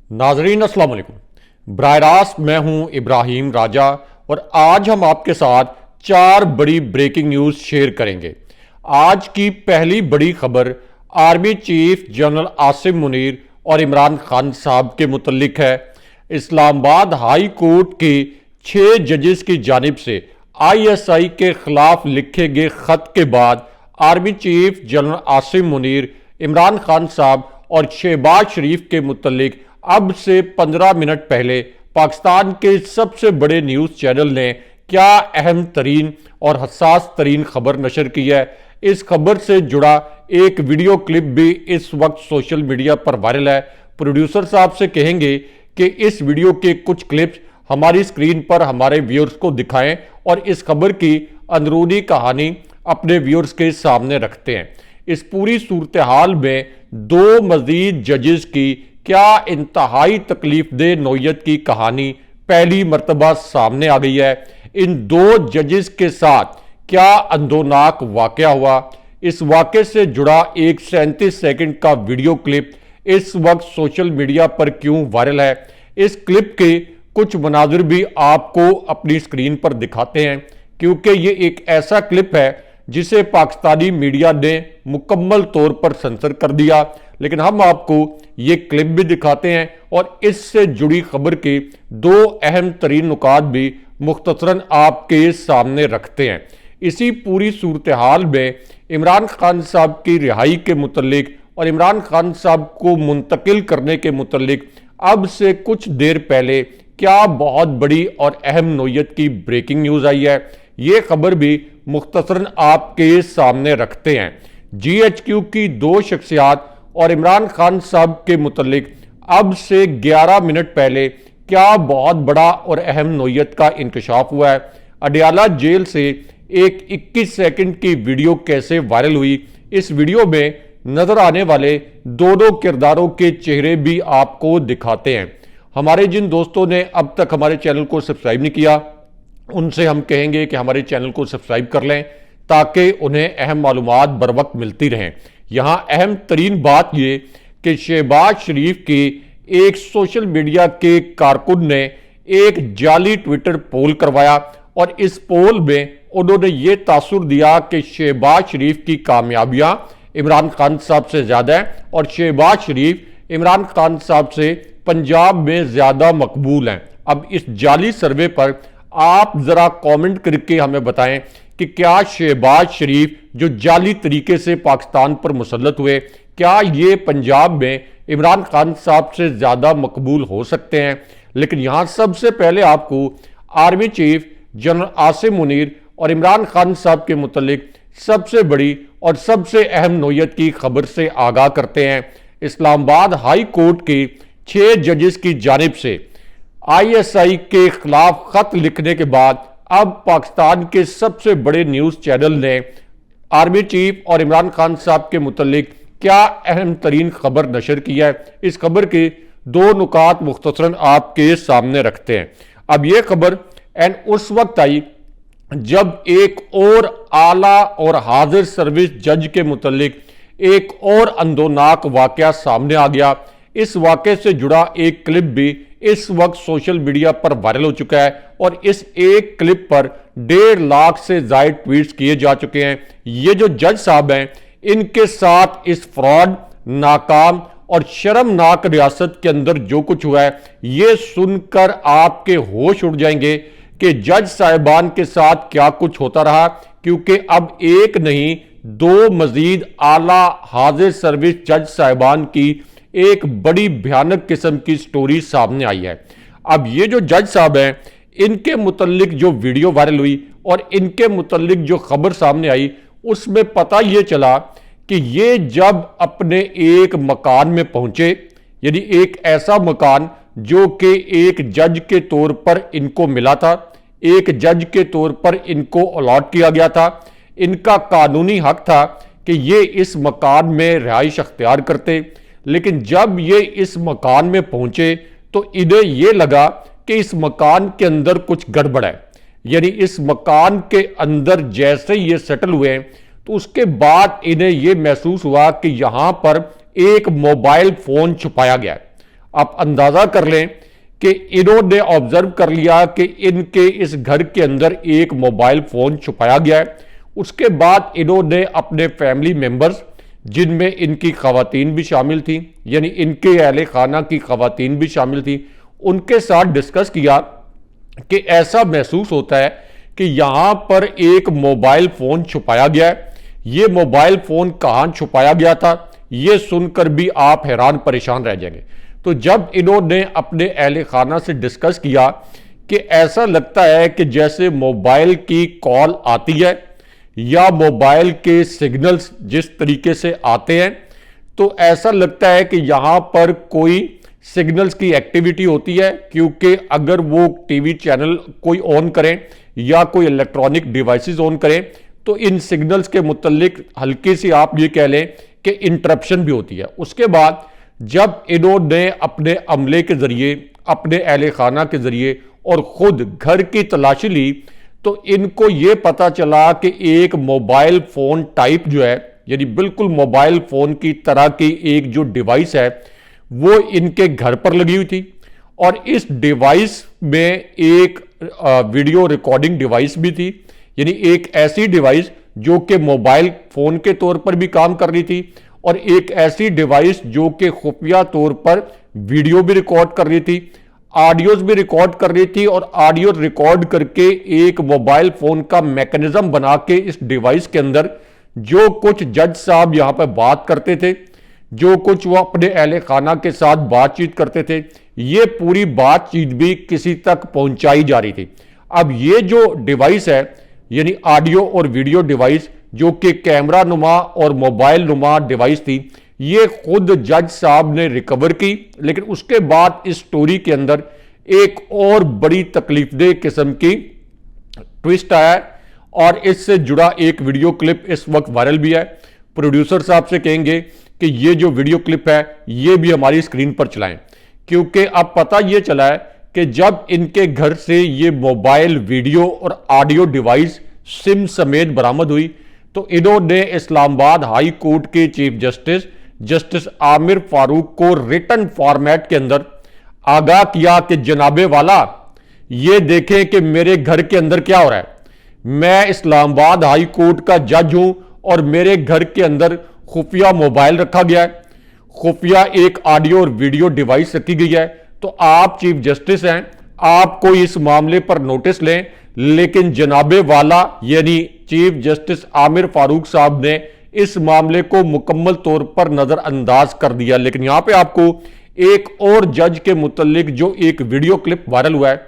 नाजरीन अस्सलाम वालेकुम। बराह रास्त मैं हूं इब्राहिम राजा और आज हम आपके साथ 4 बड़ी ब्रेकिंग न्यूज़ शेयर करेंगे। आज की पहली बड़ी खबर army chief general Asim Munir और इमरान खान साहब के मुतल्लिक है। इस्लामाबाद हाई कोर्ट के 6 जजेस की जानिब से ISI के खिलाफ लिखे गए खत के बाद army chief general Asim Munir, Imran Khan साहब और शहबाज शरीफ के मुतल्लिक अब से 15 मिनट पहले पाकिस्तान के सबसे बड़े न्यूज़ चैनल ने क्या अहम तरीन और हसास तरीन खबर नशर की है। इस खबर से जुड़ा एक वीडियो क्लिप भी इस वक्त सोशल मीडिया पर वायरल है। प्रोड्यूसर साहब से कहेंगे कि इस वीडियो के कुछ क्लिप्स हमारी स्क्रीन पर हमारे व्यूअर्स को दिखाएं और इस खबर की अंदरूनी कहानी अपने व्यूअर्स के सामने रखते हैं। इस पूरी सूरत हाल में 2 मजीद जजेस की क्या इंतहाई तकलीफ दे नौयत की कहानी पहली मर्तबा सामने आ गई है। इन 2 जजेस के साथ क्या अंदोनाक वाकया हुआ, इस वाकये से जुड़ा एक 37 सेकंड का वीडियो क्लिप इस वक्त सोशल मीडिया पर क्यों वायरल है। इस क्लिप के कुछ मनाजिर भी आपको अपनी स्क्रीन पर दिखाते हैं, क्योंकि ये एक ऐसा क्लिप है जिसे पाकिस्तानी मीडिया ने मुकम्मल तौर पर सेंसर कर दिया, लेकिन हम आपको ये क्लिप भी दिखाते हैं और इससे जुड़ी खबर के 2 अहम तरीन नुकात भी मुख्तसरन आपके सामने रखते हैं। इसी पूरी सूरत हाल में इमरान खान साहब की रिहाई के मुतल्लिक और इमरान खान साहब को मुंतकिल करने के मुतल्लिक अब से कुछ देर पहले क्या बहुत बड़ी और अहम नौयत की ब्रेकिंग न्यूज़ आई है, ये खबर भी मुख्तसरन आपके सामने रखते हैं। GHQ की 2 शख्सियात और इमरान खान साहब के मुतल्लिक अब से 11 मिनट पहले क्या बहुत बड़ा और अहम नौयत का इंकशाफ हुआ है। अडयाला जेल से एक 21 सेकंड की वीडियो कैसे वायरल हुई, इस वीडियो में नजर आने वाले दोनों किरदारों के चेहरे भी आपको दिखाते हैं। हमारे जिन दोस्तों ने अब तक हमारे चैनल को सब्सक्राइब नहीं किया, उनसे हम कहेंगे कि हमारे चैनल को सब्सक्राइब कर लें ताकि उन्हें अहम मालूमात बर वक्त मिलती रहें। यहां अहम तरीन बात यह कि शहबाज शरीफ के एक सोशल मीडिया के कारकुन ने एक जाली ट्विटर पोल करवाया और इस पोल में उन्होंने ये तासुर दिया कि शहबाज शरीफ की कामयाबियां इमरान खान साहब से ज्यादा है और शहबाज शरीफ इमरान खान साहब से पंजाब में ज्यादा मकबूल हैं। अब इस जाली सर्वे पर आप जरा कमेंट करके हमें बताएं कि क्या शहबाज शरीफ जो जाली तरीके से पाकिस्तान पर मुसल्लत हुए, क्या ये पंजाब में इमरान खान साहब से ज्यादा मकबूल हो सकते हैं। लेकिन यहां सबसे पहले आपको army chief general Asim Munir और इमरान खान साहब के मुतल्लिक सबसे बड़ी और सबसे अहम नौयत की खबर से आगाह करते हैं। इस्लामाबाद हाई कोर्ट के 6 जजेस की जानिब से ISI के खिलाफ खत लिखने के बाद अब पाकिस्तान के सबसे बड़े न्यूज़ चैनल ने आर्मी चीफ और इमरान खान साहब के मुतल्लिक क्या अहम तरीन खबर नशर की है। इस खबर के 2 नुकात मुख्तसरन आपके सामने रखते हैं। अब यह खबर उस वक्त आई जब एक और आला और हाजिर सर्विस जज के मुतल्लिक एक और अंदोनाक वाकया सामने आ गया। इस वाकये से जुड़ा एक क्लिप भी इस वक्त सोशल मीडिया पर वायरल हो चुका है और इस एक क्लिप पर 1.5 लाख से ज्यादा ट्वीट्स किए जा चुके हैं। ये जो जज साहब हैं, इनके साथ इस फ्रॉड, नाकाम और शर्मनाक रियासत के अंदर जो कुछ हुआ है, ये सुनकर आपके होश उड़ जाएंगे कि जज साहिबान के साथ क्या कुछ होता रहा, क्योंकि अब एक नहीं 2 मजीद आला हाजिर सर्विस जज साहिबान की एक बड़ी भयानक किस्म की स्टोरी सामने आई है। अब ये जो जज साहब हैं, इनके मुतल्लिक जो वीडियो वायरल हुई और इनके मुतल्लिक जो खबर सामने आई, उसमें पता ये चला कि ये जब अपने एक मकान में पहुंचे, यानी एक ऐसा मकान जो कि एक जज के तौर पर इनको मिला था, एक जज के तौर पर इनको अलॉट किया गया था, इनका कानूनी हक था कि ये इस मकान में रिहाइश अख्तियार करते। लेकिन जब ये इस मकान में पहुंचे तो इन्हें यह लगा कि इस मकान के अंदर कुछ गड़बड़ है, यानी इस मकान के अंदर जैसे ही ये सेटल हुए तो उसके बाद इन्हें यह महसूस हुआ कि यहां पर एक मोबाइल फोन छुपाया गया है। आप अंदाजा कर लें कि इन्होंने ऑब्जर्व कर लिया कि इनके इस घर के अंदर एक मोबाइल फोन छुपाया गया है। उसके बाद इन्होंने अपने फैमिली मेंबर्स, जिनमें इनकी खवातीन भी शामिल थी, यानी इनके अहले खाना की खवातीन भी शामिल थी, उनके साथ डिस्कस किया कि ऐसा महसूस होता है कि यहां पर एक मोबाइल फोन छुपाया गया है। ये मोबाइल फोन कहां छुपाया गया था, ये सुनकर भी आप हैरान परेशान रह जाएंगे। तो जब इन्होंने अपने अहले खाना से डिस्कस किया कि ऐसा लगता है कि जैसे मोबाइल की कॉल आती है या मोबाइल के सिग्नल्स जिस तरीके से आते हैं, तो ऐसा लगता है कि यहां पर कोई सिग्नल्स की एक्टिविटी होती है, क्योंकि अगर वो टीवी चैनल कोई ऑन करें या कोई इलेक्ट्रॉनिक डिवाइसेस ऑन करें तो इन सिग्नल्स के मुतल्लिक हल्की सी आप ये कह लें कि इंटरप्शन भी होती है। उसके बाद जब इन्होंने अपने अमले के जरिए, अपने अहले खाना के जरिए और खुद घर की तलाशी ली, तो इनको ये पता चला कि एक मोबाइल फोन टाइप जो है, यानी बिल्कुल मोबाइल फोन की तरह की एक जो डिवाइस है, वो इनके घर पर लगी हुई थी। और इस डिवाइस में एक वीडियो रिकॉर्डिंग डिवाइस भी थी, यानी एक ऐसी डिवाइस जो कि मोबाइल फोन के तौर पर भी काम कर रही थी और एक ऐसी डिवाइस जो कि खुफिया तौर पर वीडियो भी रिकॉर्ड कर रही थी, ऑडियोज भी रिकॉर्ड कर रही थी, और ऑडियो रिकॉर्ड करके एक मोबाइल फोन का मैकेनिज्म बना के इस डिवाइस के अंदर जो कुछ जज साहब यहां पर बात करते थे, जो कुछ वो अपने अहले खाना के साथ बातचीत करते थे, ये पूरी बातचीत भी किसी तक पहुंचाई जा रही थी। अब ये जो डिवाइस है, यानी ऑडियो और वीडियो डिवाइस, जो कि कैमरा नुमा और मोबाइल नुमा डिवाइस थी, ये खुद जज साहब ने रिकवर की। लेकिन उसके बाद इस स्टोरी के अंदर एक और बड़ी तकलीफदेह किस्म की ट्विस्ट आया और इससे जुड़ा एक वीडियो क्लिप इस वक्त वायरल भी है। प्रोड्यूसर साहब से कहेंगे कि ये जो वीडियो क्लिप है ये भी हमारी स्क्रीन पर चलाएं, क्योंकि अब पता ये चला है कि जब इनके घर से ये मोबाइल वीडियो और ऑडियो डिवाइस सिम समेत बरामद हुई, तो इन्होंने इस्लामाबाद हाई कोर्ट के चीफ जस्टिस आमिर फारूक को रिटन फॉर्मेट के अंदर आगाह किया कि जनाबे वाला, ये देखें कि मेरे घर के अंदर क्या हो रहा है। मैं इस्लामाबाद हाई कोर्ट का जज हूं और मेरे घर के अंदर खुफिया मोबाइल रखा गया है, खुफिया एक ऑडियो और वीडियो डिवाइस रखी गई है। तो आप चीफ जस्टिस हैं, आप कोई इस मामले पर नोटिस लें। लेकिन जनाबे वाला यानी चीफ जस्टिस आमिर फारूक साहब ने इस मामले को मुकम्मल तौर पर नजरअंदाज कर दिया। लेकिन यहां पे आपको एक और जज के मुतल्लिक जो एक वीडियो क्लिप वायरल हुआ है,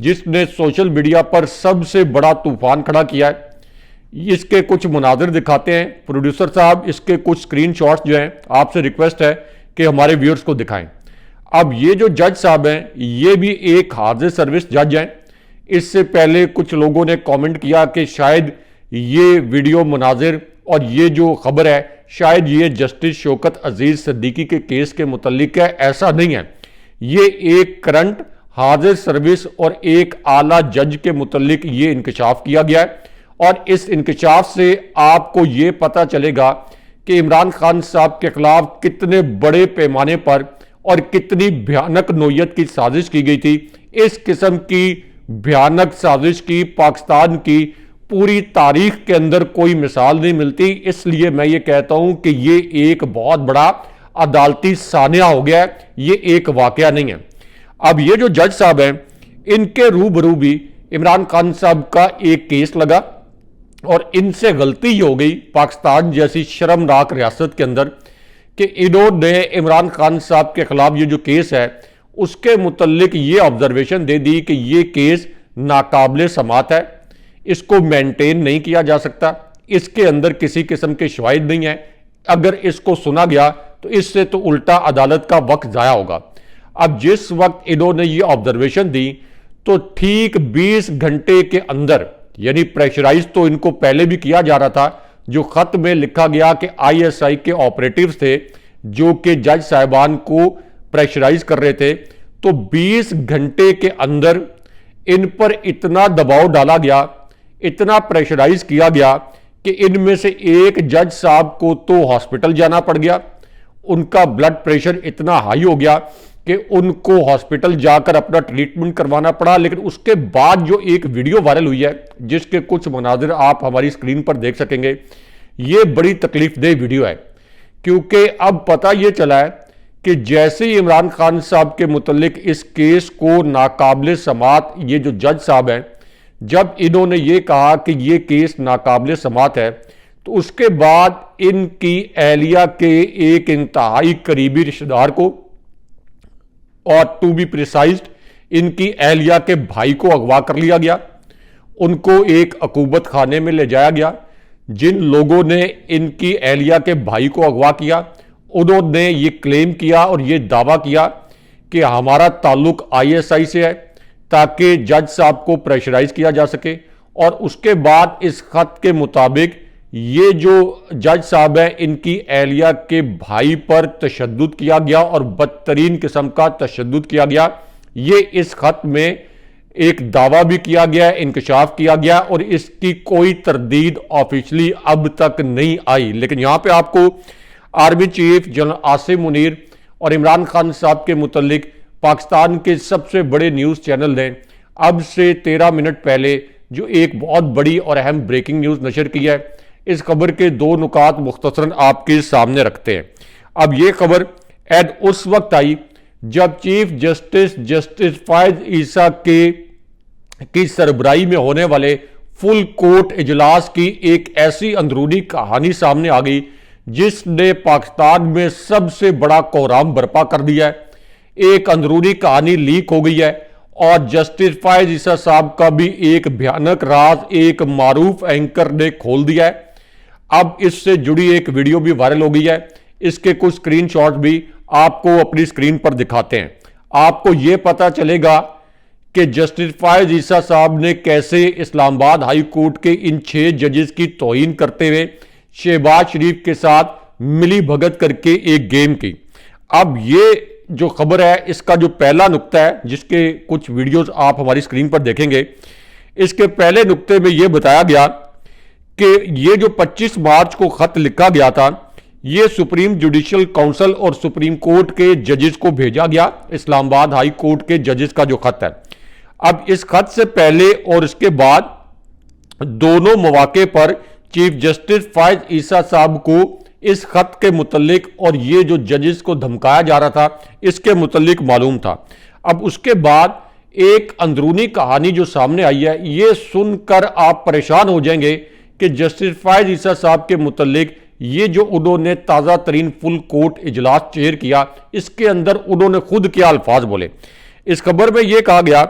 जिसने सोशल मीडिया पर सबसे बड़ा तूफान खड़ा किया है, इसके कुछ मुनाजिर दिखाते हैं। प्रोड्यूसर साहब इसके कुछ स्क्रीनशॉट्स जो हैं आपसे रिक्वेस्ट है कि हमारे व्यूअर्स को दिखाएं। अब ये जो जज साहब हैं ये भी एक हाजिर सर्विस जज हैं। इससे पहले कुछ लोगों ने कमेंट किया कि शायद ये वीडियो मुनाजिर और ये जो खबर है शायद ये जस्टिस शौकत अजीज सिद्दीकी के केस के मुतल्लिक है। ऐसा नहीं है, ये एक करंट हाजिर सर्विस और एक आला जज के मुतल्लिक ये इंकशाफ किया गया है। और इस इंकशाफ से आपको ये पता चलेगा कि इमरान खान साहब के खिलाफ कितने बड़े पैमाने पर और कितनी भयानक नोयत की साजिश की गई थी। इस किस्म की भयानक साजिश की पाकिस्तान की पूरी तारीख के अंदर कोई मिसाल नहीं मिलती। इसलिए मैं ये कहता हूं कि ये एक बहुत बड़ा अदालती सानिया हो गया है, ये एक वाकया नहीं है। अब ये जो जज साहब हैं इनके रूबरू भी इमरान खान साहब का एक केस लगा और इनसे गलती ही हो गई पाकिस्तान जैसी शर्मनाक रियासत के अंदर कि इन्होंने इमरान खान साहब के खिलाफ ये जो केस है उसके मुतल्लिक ये ऑब्जर्वेशन दे दी कि ये केस नाकाबिले समात है, इसको मेंटेन नहीं किया जा सकता, इसके अंदर किसी किस्म के शवाहिद नहीं है, अगर इसको सुना गया तो इससे तो उल्टा अदालत का वक्त जाया होगा। अब जिस वक्त इन्होंने ये ऑब्जर्वेशन दी तो ठीक 20 घंटे के अंदर, यानी प्रेशराइज तो इनको पहले भी किया जा रहा था, जो खत में लिखा गया कि आईएसआई के ऑपरेटिव्स थे जो कि जज साहिबान को प्रेशराइज कर रहे थे, तो 20 घंटे के अंदर इन पर इतना दबाव डाला गया, इतना प्रेशराइज किया गया कि इनमें से एक जज साहब को तो हॉस्पिटल जाना पड़ गया, उनका ब्लड प्रेशर इतना हाई हो गया कि उनको हॉस्पिटल जाकर अपना ट्रीटमेंट करवाना पड़ा। लेकिन उसके बाद जो एक वीडियो वायरल हुई है जिसके कुछ मनाजिर आप हमारी स्क्रीन पर देख सकेंगे, ये बड़ी तकलीफदेह वीडियो है, क्योंकि अब पता ये चला है कि जैसे ही इमरान खान साहब के मुतल्लिक इस केस को नाकाबिल समात, ये जो जज साहब हैं, जब इन्होंने ये कहा कि ये केस नाकाबिल समात है, तो उसके बाद इनकी एहलिया के एक इंतहाई करीबी रिश्तेदार को, और टू बी प्रिसाइज्ड इनकी एहलिया के भाई को अगवा कर लिया गया। उनको एक अकूबत खाने में ले जाया गया। जिन लोगों ने इनकी एहलिया के भाई को अगवा किया, उन्होंने ये क्लेम किया और ये दावा किया कि हमारा ताल्लुक आईएसआई से है, ताकि जज साहब को प्रेशराइज किया जा सके। और उसके बाद इस खत के मुताबिक ये जो जज साहब है, इनकी एहलिया के भाई पर तशद्दुद किया गया और बदतरीन किस्म का तशद्दुद किया गया। ये इस खत में एक दावा भी किया गया, इंकशाफ किया गया, और इसकी कोई तरदीद ऑफिशियली अब तक नहीं आई। लेकिन यहां पे आपको army chief general Asim Munir और इमरान खान साहब के मुतल्लिक पाकिस्तान के सबसे बड़े न्यूज़ चैनल ने अब से 13 मिनट पहले जो एक बहुत बड़ी और अहम ब्रेकिंग न्यूज़ नशर की है, इस खबर के दो नुकात मुख्तसरन आपके सामने रखते हैं। अब ये खबर ऐड उस वक्त आई जब चीफ जस्टिस फायज ईसा की सरबराही में होने वाले फुल कोर्ट इजलास की एक ऐसी अंदरूनी कहानी सामने आ गई जिसने पाकिस्तान में सबसे बड़ा कोहराम बर्पा कर दिया है। एक अंदरूनी कहानी लीक हो गई है और जस्टिस फायज ईसा साहब का भी एक भयानक राज एक मारूफ एंकर ने खोल दिया है। अब इससे जुड़ी एक वीडियो भी वायरल हो गई है। इसके कुछ स्क्रीनशॉट भी आपको अपनी स्क्रीन पर दिखाते हैं। आपको यह पता चलेगा कि जस्टिस फायज ईसा साहब ने कैसे इस्लामाबाद हाई कोर्ट के इन 6 जजेस की तौहीन करते हुए शहबाज शरीफ के साथ मिली भगत करके एक गेम की। अब ये जो खबर है, इसका जो पहला नुक्ता है, जिसके कुछ वीडियोस आप हमारी स्क्रीन पर देखेंगे, इसके पहले नुक्ते में यह बताया गया कि ये जो 25 मार्च को खत लिखा गया था, ये सुप्रीम जुडिशियल काउंसिल और सुप्रीम कोर्ट के जजेस को भेजा गया। इस्लामाबाद हाई कोर्ट के जजेस का जो खत है, अब इस खत से पहले और इसके बाद दोनों मौके पर चीफ जस्टिस फायज ईसा साहब को इस खत के मुतल्लिक और ये जो जजेस को धमकाया जा रहा था, इसके मुतल्लिक मालूम था। अब उसके बाद एक अंदरूनी कहानी जो सामने आई है, ये सुनकर आप परेशान हो जाएंगे कि जस्टिस फायज ईसा साहब के मुतल्लिक ये जो उन्होंने ताज़ा तरीन फुल कोर्ट इजलास चेयर किया, इसके अंदर उन्होंने खुद क्या अल्फाज बोले। इस खबर में यह कहा गया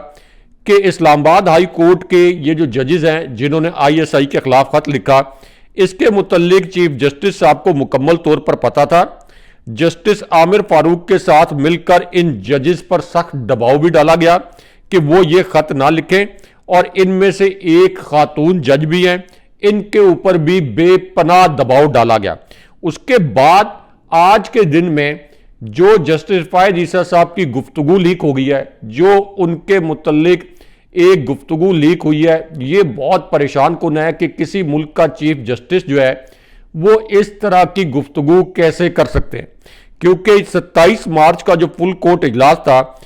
कि इस्लामाबाद हाई कोर्ट के ये जो जजेस हैं जिन्होंने आईएसआई के खिलाफ खत लिखा, इसके मुतल्लिक चीफ जस्टिस साहब को मुकम्मल तौर पर पता था। जस्टिस आमिर फारूक के साथ मिलकर इन जजेस पर सख्त दबाव भी डाला गया कि वो ये खत ना लिखें, और इनमें से एक खातून जज भी हैं, इनके ऊपर भी बेपनाह दबाव डाला गया। उसके बाद आज के दिन में जो जस्टिस फायज ईसा साहब की गुफ्तगू लीक हो गई है, जो उनके मुतल्लिक एक गुफ्तगू लीक हुई है, ये बहुत परेशान कुन है कि किसी मुल्क का चीफ जस्टिस जो है वो इस तरह की गुफ्तगू कैसे कर सकते हैं। क्योंकि 27 मार्च का जो फुल कोर्ट इजलास था,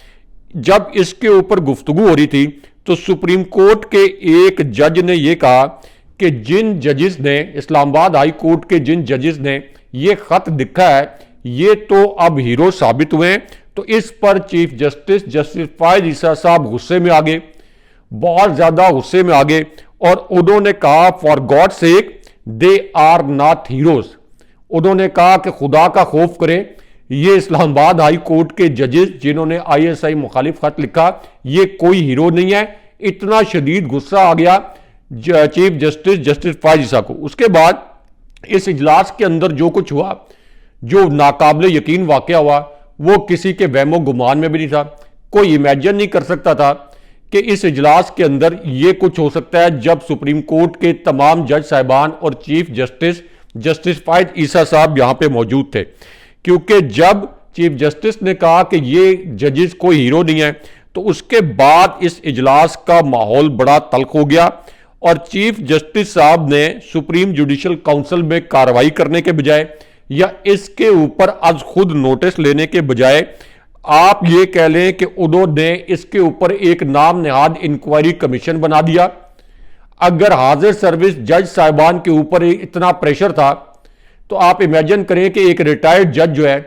जब इसके ऊपर गुफ्तगू हो रही थी, तो सुप्रीम कोर्ट के एक जज ने यह कहा कि जिन जजेस ने, इस्लामाबाद हाई कोर्ट के जिन जजेस ने ये खत लिखा है, ये तो अब हीरो साबित हुए हैं। तो इस पर चीफ जस्टिस फायज ईसा साहब गुस्से में आ गए, बहुत ज्यादा गुस्से में आ गए, और उन्होंने कहा for God sake they are not heroes. उन्होंने कहा कि खुदा का खौफ करें, ये इस्लामाबाद हाई कोर्ट के जजेस जिन्होंने आईएसआई मुखालिफ खत लिखा, ये कोई हीरो नहीं है। इतना शदीद गुस्सा आ गया चीफ जस्टिस फायज ईसा को। उसके बाद इस इजलास के अंदर जो कुछ हुआ, जो नाकाबिले यकीन वाकया हुआ, वो किसी के वहमो गुमान में भी नहीं था। कोई इमेजिन नहीं कर सकता था कि इस इजलास के अंदर ये कुछ हो सकता है, जब सुप्रीम कोर्ट के तमाम जज साहिबान और चीफ जस्टिस फायज ईसा साहब यहां पे मौजूद थे। क्योंकि जब चीफ जस्टिस ने कहा कि ये जजेस कोई हीरो नहीं है, तो उसके बाद इस इजलास का माहौल बड़ा तल्ख हो गया, और चीफ जस्टिस साहब ने सुप्रीम जुडिशियल काउंसिल में कार्रवाई करने के बजाय या इसके ऊपर आज खुद नोटिस लेने के बजाय आप ये कह लें कि उन्होंने इसके ऊपर एक नाम नहाद इंक्वायरी कमीशन बना दिया। अगर हाजिर सर्विस जज साहिबान के ऊपर इतना प्रेशर था तो आप इमेजिन करें कि एक रिटायर्ड जज जो है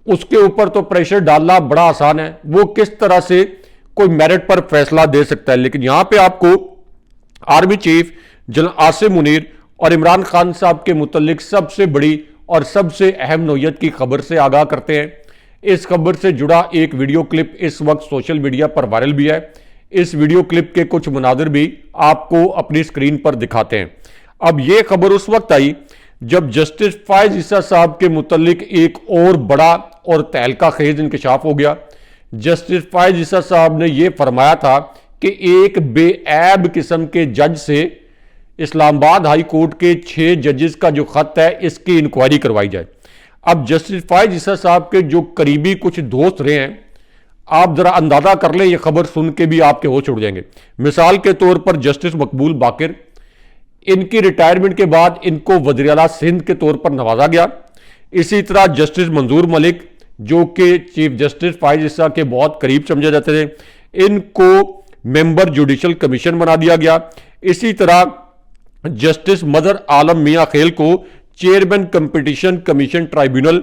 उसके ऊपर तो प्रेशर डालना बड़ा आसान है, वो किस तरह से कोई मेरिट पर फैसला दे सकता है। लेकिन यहां पे आपको army chief general Asim Munir और इमरान खान साहब के मुतल्लिक सबसे बड़ी और सबसे अहम नौयत की खबर से आगाह करते हैं। इस खबर से जुड़ा एक वीडियो क्लिप इस वक्त सोशल मीडिया पर वायरल भी है। इस वीडियो क्लिप के कुछ मुनादिर भी आपको अपनी स्क्रीन पर दिखाते हैं। अब यह खबर उस वक्त आई जब जस्टिस फायज ईसा साहब के मुतल्लिक एक और बड़ा और तहलका खेज इंकशाफ हो गया। जस्टिस फायज ईसा साहब ने यह फरमाया था कि एक बेऐब किस्म के जज से इस्लामाबाद हाई कोर्ट के 6 जजेस का जो खत है इसकी इंक्वायरी करवाई जाए। अब जस्टिस फायज ईसा साहब के जो करीबी कुछ दोस्त रहे हैं, आप जरा अंदाजा कर लें, यह खबर सुन के भी आपके होश उड़ जाएंगे। मिसाल के तौर पर जस्टिस मकबूल बाकिर, इनकी रिटायरमेंट के बाद इनको वज़ीर आला सिंध के तौर पर नवाजा गया। इसी तरह जस्टिस मंजूर मलिक जो कि चीफ जस्टिस फायज ईसा के बहुत करीब समझे जाते थे, इनको मेंबर जुडिशल कमीशन बना दिया गया। इसी तरह जस्टिस मदर आलम मियां खेल को चेयरमैन कंपटीशन कमीशन ट्राइब्यूनल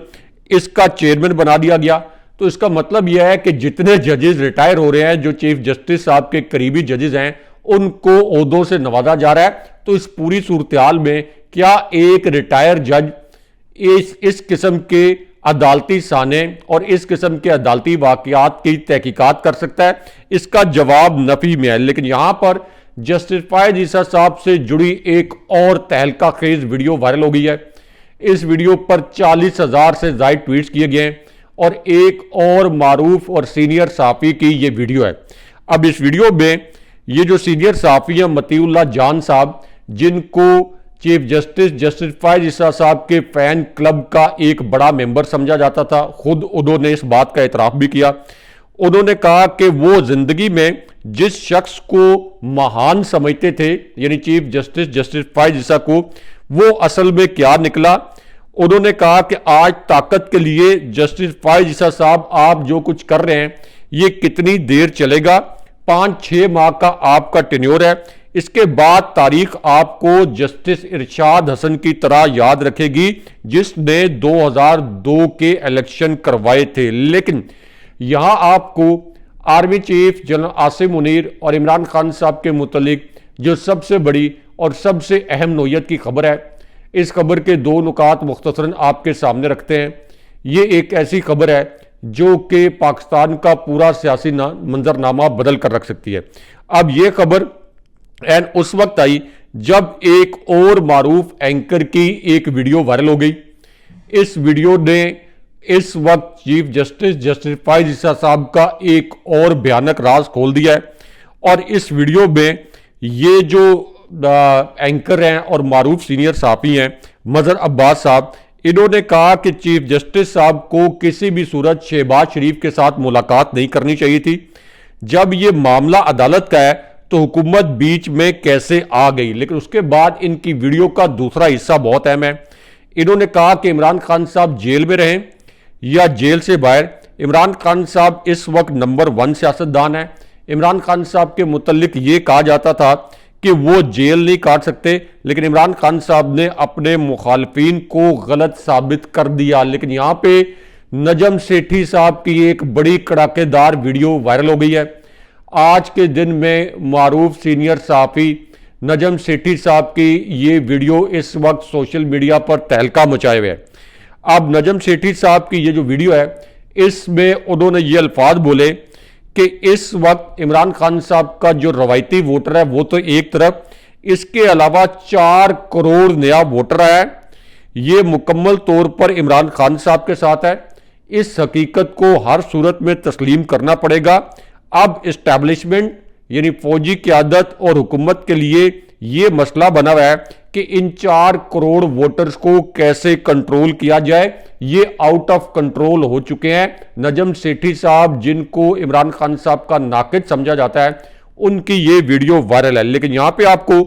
इसका चेयरमैन बना दिया गया। तो इसका मतलब यह है कि जितने जजेस रिटायर हो रहे हैं, जो चीफ जस्टिस साहब के करीबी जजेस हैं, उनको ओहदों से नवाजा जा रहा है। तो इस पूरी सूरत हाल में क्या एक रिटायर जज इस किस्म के अदालती साने और इस किस्म के अदालती वाकयात की तहकीकात कर सकता है? इसका जवाब नफी में है। लेकिन यहां पर जस्टिस फायज ईसा साहब से जुड़ी एक और तहलका खेज वीडियो वायरल हो गई है। इस वीडियो पर 40,000 से ज्यादा ट्वीट्स किए गए हैं और एक और मारूफ और सीनियर सहाफ़ी की ये वीडियो है। अब इस वीडियो में ये जो सीनियर सहाफ़ी हैं मतीउल्लाह जान साहब, जिनको चीफ जस्टिस फायज ईसा साहब के फैन क्लब का एक बड़ा मेंबर समझा जाता था, खुद उन्होंने इस बात का इतराफ भी किया। उन्होंने कहा कि वो जिंदगी में जिस शख्स को महान समझते थे, यानी चीफ जस्टिस फायज ईसा को, वो असल में क्या निकला। उन्होंने कहा कि आज ताकत के लिए जस्टिस फायज ईसा साहब, आप जो कुछ कर रहे हैं ये कितनी देर चलेगा? 5-6 माह का आपका टेन्योर है। इसके बाद तारीख आपको जस्टिस इरशाद हसन की तरह याद रखेगी जिसने 2002 के इलेक्शन करवाए थे। लेकिन यहां आपको army chief general Asim Munir और इमरान खान साहब के मुतलिक जो सबसे बड़ी और सबसे अहम नौयत की खबर है, इस खबर के 2 नुकात मुख्तसरन आपके सामने रखते हैं। ये एक ऐसी खबर है जो कि पाकिस्तान का पूरा सियासी मंजरनामा बदल कर रख सकती है। अब यह खबर एंड उस वक्त आई जब एक और मारूफ एंकर की एक वीडियो वायरल हो गई। इस वीडियो ने इस वक्त चीफ जस्टिस फायज ईसा साहब का एक और भयानक राज खोल दिया है। और इस वीडियो में ये जो एंकर हैं और मारूफ सीनियर सहाफ़ी हैं मजहर अब्बास साहब, इन्होंने कहा कि चीफ जस्टिस साहब को किसी भी सूरत शहबाज शरीफ के साथ मुलाकात नहीं करनी चाहिए थी। जब ये मामला अदालत का है तो हुकूमत बीच में कैसे आ गई? लेकिन उसके बाद इनकी वीडियो का दूसरा हिस्सा बहुत अहम है। इन्होंने कहा कि इमरान खान साहब जेल में रहें या जेल से बाहर, इमरान खान साहब इस वक्त नंबर 1 सियासतदान है। इमरान खान साहब के मुतल्लिक ये कहा जाता था कि वो जेल नहीं काट सकते, लेकिन इमरान खान साहब ने अपने मुखालफिन को गलत साबित कर दिया। लेकिन यहाँ पे नजम सेठी साहब की एक बड़ी कड़ाकेदार वीडियो वायरल हो गई है। आज के दिन में मारूफ सीनियर सहाफ़ी नजम सेठी साहब की ये वीडियो इस वक्त सोशल मीडिया पर तहलका मचाए हुए है। अब नजम सेठी साहब की ये जो वीडियो है, इसमें उन्होंने ये अल्फाज बोले कि इस वक्त इमरान खान साहब का जो रवायती वोटर है वो तो एक तरफ, इसके अलावा 4 करोड़ नया वोटर है, ये मुकम्मल तौर पर इमरान खान साहब के साथ है। इस हकीकत को हर सूरत में तस्लीम करना पड़ेगा। अब इस्टेब्लिशमेंट यानी फौजी क़यादत और हुकूमत के लिए ये मसला बना हुआ है कि इन 4 करोड़ वोटर्स को कैसे कंट्रोल किया जाए। ये आउट ऑफ कंट्रोल हो चुके हैं। नजम सेठी साहब, जिनको इमरान खान साहब का नाकिद समझा जाता है, उनकी ये वीडियो वायरल है। लेकिन यहां पे आपको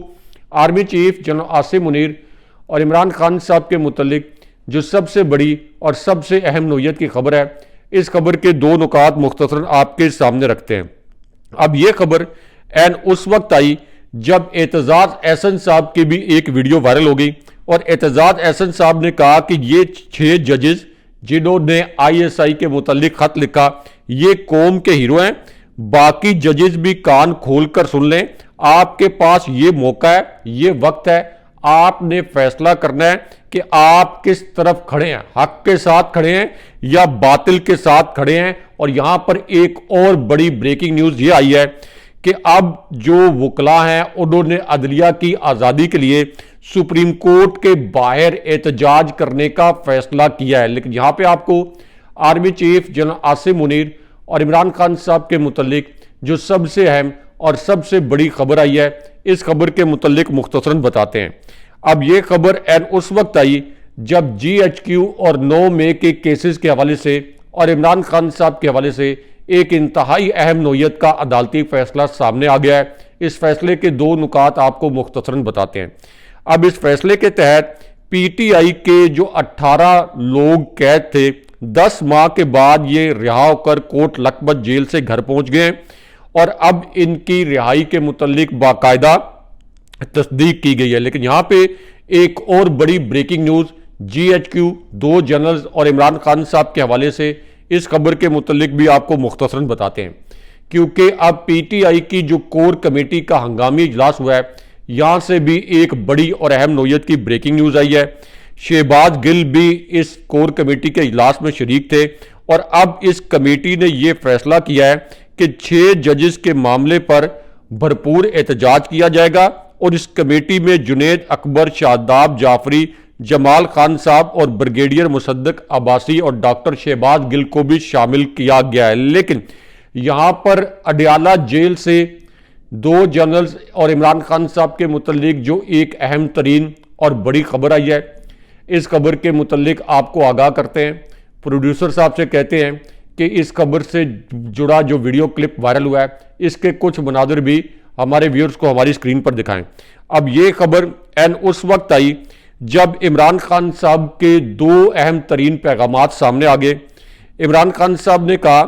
army chief general Asim Munir और इमरान खान साहब के मुतल्लिक जो सबसे बड़ी और सबसे अहम नौयत की खबर है, इस खबर के दो नुकात मुख्तसरन आपके सामने रखते हैं। अब ये खबर एन उस वक्त आई जब एतजाज एहसन साहब की भी एक वीडियो वायरल हो गई और एतजाज एहसन साहब ने कहा कि ये 6 जजेस जिन्होंने ISI के मुतालिक खत लिखा ये कौम के हीरो हैं, बाकी जजेस भी कान खोलकर सुन लें, आपके पास ये मौका है, ये वक्त है, आपने फैसला करना है कि आप किस तरफ खड़े हैं, हक के साथ खड़े हैं या बातिल के साथ खड़े हैं। और यहां पर एक और बड़ी ब्रेकिंग न्यूज ये आई है कि अब जो वकला हैं उन्होंने अदलिया की आज़ादी के लिए सुप्रीम कोर्ट के बाहर एहतजाज करने का फैसला किया है। लेकिन यहां पे आपको army chief general Asim Munir और इमरान खान साहब के मुतल्लिक जो सबसे अहम और सबसे बड़ी खबर आई है, इस खबर के मुतल्लिक मुख्तसरन बताते हैं। अब यह खबर एन उस वक्त आई जब GHQ और 9 मई के केसेस के हवाले से और इमरान खान साहब के हवाले से एक इंतहाई अहम नौयत का अदालती फैसला सामने आ गया है। इस फैसले के दो नुकात आपको मुख्तसरन बताते हैं। अब इस फैसले के तहत PTI के जो 18 लोग कैद थे 10 माह के बाद ये रिहा होकर कोट लखपत जेल से घर पहुंच गए और अब इनकी रिहाई के मुतल्लिक बाकायदा तस्दीक की गई है। लेकिन यहां पे एक और बड़ी ब्रेकिंग न्यूज GHQ 2 जनरल्स और इमरान खान साहब के हवाले से इस खबर के मुतल्लिक भी आपको मुख्तसरन बताते हैं, क्योंकि अब PTI की जो कोर कमेटी का हंगामी इजलास हुआ है यहां से भी एक बड़ी और अहम नौयत की ब्रेकिंग न्यूज आई है। शहबाज गिल भी इस कोर कमेटी के इजलास में शरीक थे और अब इस कमेटी ने यह फैसला किया है कि 6 जजेस के मामले पर भरपूर एहतजाज किया जाएगा और इस कमेटी में जुनेद अकबर, शादाब जाफरी, जमाल खान साहब और ब्रिगेडियर मुसद्दक अब्बासी और डॉक्टर शहबाज गिल को भी शामिल किया गया है। लेकिन यहां पर अडयाला जेल से 2 जनरल्स और इमरान खान साहब के मुतल्लिक जो एक अहम तरीन और बड़ी खबर आई है, इस खबर के मुतल्लिक आपको आगाह करते हैं। प्रोड्यूसर साहब से कहते हैं कि इस खबर से जुड़ा जो वीडियो क्लिप वायरल हुआ है इसके कुछ मनाजिर भी हमारे व्यूअर्स को हमारी स्क्रीन पर दिखाएं। अब ये खबर एन उस वक्त आई जब इमरान खान साहब के 2 अहम तरीन पैगामात सामने आ गए। इमरान खान साहब ने कहा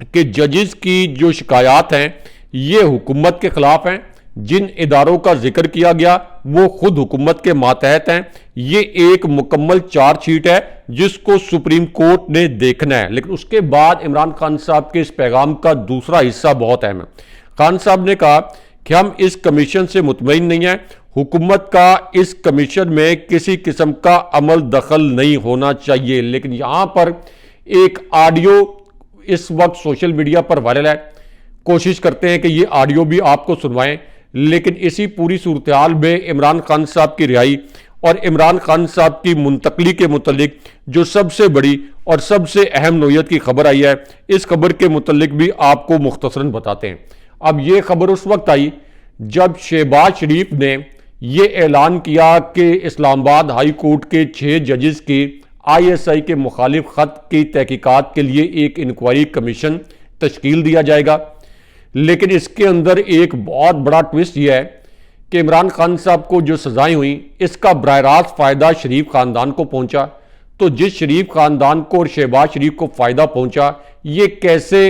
कि जजेस की जो शिकायत हैं ये हुकूमत के खिलाफ हैं, जिन इदारों का जिक्र किया गया वो खुद हुकूमत के मातहत हैं, ये एक मुकम्मल चार्जशीट है जिसको सुप्रीम कोर्ट ने देखना है। लेकिन उसके बाद इमरान खान साहब के इस पैगाम का दूसरा हिस्सा बहुत अहम है। खान साहब ने कहा कि हम इस कमीशन से मुतमईन नहीं हैं, हुकूमत का इस कमीशन में किसी किस्म का अमल दखल नहीं होना चाहिए। लेकिन यहां पर एक ऑडियो इस वक्त सोशल मीडिया पर वायरल है, कोशिश करते हैं कि ये ऑडियो भी आपको सुनवाएं। लेकिन इसी पूरी सूरत हाल में इमरान खान साहब की रिहाई और इमरान खान साहब की मुंतकली के मुतल्लिक जो सबसे बड़ी और सबसे अहम नौयत की खबर आई है, इस खबर के मुतल्लिक भी आपको मुख्तसरन बताते हैं। अब ये खबर उस वक्त आई जब शहबाज शरीफ ने यह ऐलान किया कि इस्लामाबाद हाई कोर्ट के 6 जजेस के ISI के मुखालिफ खत की तहकीकात के लिए एक इंक्वायरी कमीशन तश्कील दिया जाएगा। लेकिन इसके अंदर एक बहुत बड़ा ट्विस्ट यह है कि इमरान खान साहब को जो सजाएं हुई इसका बराह रास्त फ़ायदा शरीफ ख़ानदान को पहुंचा। तो जिस शरीफ ख़ानदान को और शहबाज शरीफ को फ़ायदा पहुंचा, ये कैसे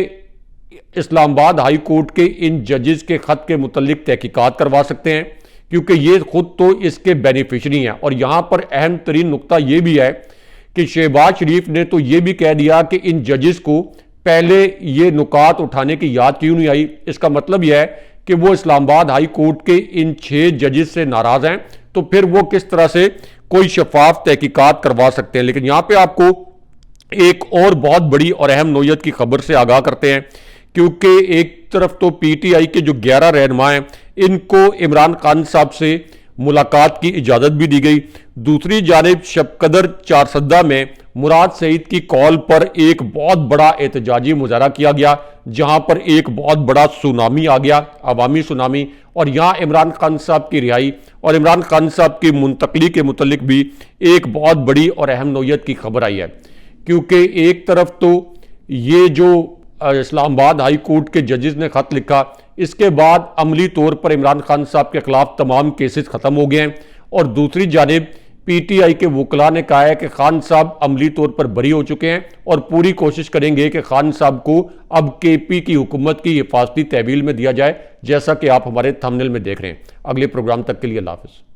इस्लामाबाद हाई कोर्ट के इन जजेस के खत के मुतल्लिक तहकीकात करवा सकते हैं, क्योंकि ये खुद तो इसके बेनिफिशरी हैं। और यहां पर अहम तरीन नुकता यह भी है कि शहबाज शरीफ ने तो यह भी कह दिया कि इन जजेस को पहले ये नुकात उठाने की याद क्यों नहीं आई। इसका मतलब यह है कि वो इस्लामाबाद हाई कोर्ट के इन 6 जजेस से नाराज हैं, तो फिर वो किस तरह से कोई शफाफ तहकीकात करवा सकते हैं। लेकिन यहां पे आपको एक और बहुत बड़ी और अहम नौयत की खबर से आगाह करते हैं, क्योंकि एक तरफ तो PTI के जो 11 रहनुमा हैं इनको इमरान खान साहब से मुलाकात की इजाज़त भी दी गई, दूसरी जानिब शबकदर चारसद्दा में मुराद सईद की कॉल पर एक बहुत बड़ा एहतजाजी मुजाहरा किया गया, जहां पर एक बहुत बड़ा सुनामी आ गया, अवामी सुनामी। और यहां इमरान खान साहब की रिहाई और इमरान खान साहब की मुंतकली के मुतल्लिक भी एक बहुत बड़ी और अहम नौयत की खबर आई है, क्योंकि एक तरफ तो ये जो इस्लामाबाद हाई कोर्ट के जजेस ने खत लिखा, इसके बाद अमली तौर पर इमरान खान साहब के खिलाफ तमाम केसेस खत्म हो गए हैं, और दूसरी जानिब पीटीआई के वकला ने कहा है कि खान साहब अमली तौर पर बरी हो चुके हैं और पूरी कोशिश करेंगे कि खान साहब को अब केपी की हुकूमत की हिफाजती तहवील में दिया जाए, जैसा कि आप हमारे थंबनेल में देख रहे हैं। अगले प्रोग्राम तक के लिए अल्लाह हाफिज़।